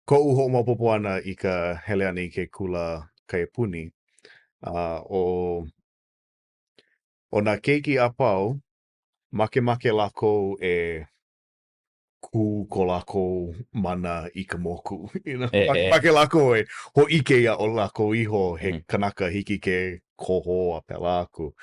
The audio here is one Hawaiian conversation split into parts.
Koʻu hoʻomaopopo ana I ka hele ana I ke kula kaiapuni o nā keiki a pau makemake lākou e kū ko lākou mana I ka moku. Make lākou e hōʻike ia o lākou iho he kanaka hiki ke koho a pēlā aku.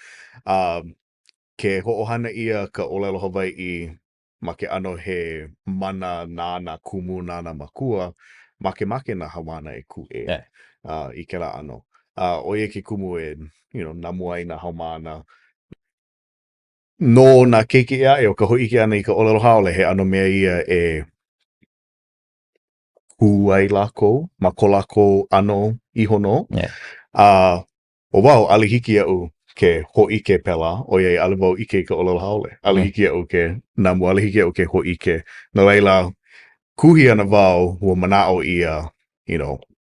Ke hoʻohana ʻia ka ʻōlelo Hawaiʻi ma ke ʻano he mana nāna kumu nāna makua, makemake nā hawana e kūʻē I kēlā ʻano. ʻOia ke kumu e, namu ai nā haumāna. No nā keiki ʻea e o ka hōʻike ana I ka ʻōlelo haole, he ʻano mea ia e kū ai lākou, ma ko lākou ʻano iho no. O wau, ale hiki aʻu ke hōʻike pēlā, o iai ale wau ʻike I ka ʻōlelo haole. Ale hiki aʻu ke namu, ale hiki aʻu ke hōʻike. No laila, kuhi ana wau, ua manaʻo ia,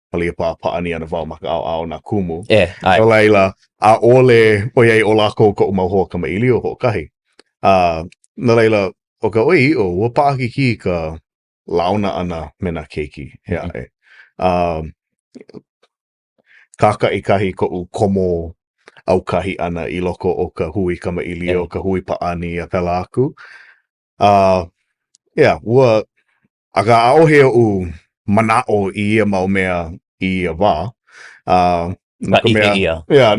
palia pāpaani ana wau ma ka ʻaoʻao nā kumu. No laila, ʻaʻole o iai o lākou koʻu mau hoa kamaʻili o hoʻokahi. No laila, o ka ʻoiʻiʻo, ua paʻakiki ka launa ana me nā keiki, he aʻe. Kākaʻi kahi koʻu komo aukahi ʻana I loko o ka hui kamaʻili o ka hui paʻani a pēlā aku. Aga ʻaʻohe oʻu manaʻo I ia mau mea I ia wā. No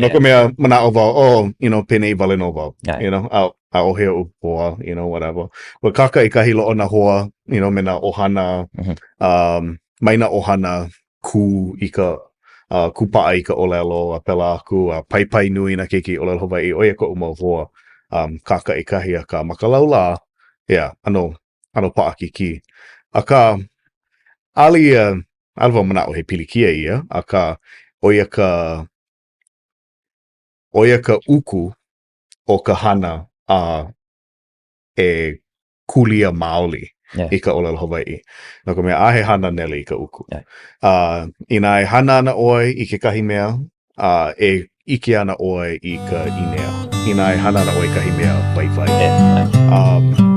ka mea manaʻo wau, penei wale no wau. ʻAʻohe oʻu poa, whatever. Wa kākaʻi kahi loʻo nā hoa, me nā ʻohana, mai nā ʻohana kū I ka kupaʻa I ka ʻōlelo a pēlā aku, a paipai nui nā keiki ʻōlelo Hawaiʻi, oia koʻu mau hoa, kākaʻi kahi a ka makalaula, ano paʻakiki. Aka, ale wau manaʻo he pilikia ia, aka oia ka ʻuku o ka hana e kulia maoli I ka ʻōlelo Hawaiʻi. No ka mea ʻahe hana nele I ka ʻuku. Inā e hana ana ʻoe I kekahi mea, e ʻike ana ʻoe I ka ʻīnea. Inā e hana ana ʻoe kahi mea waiwai.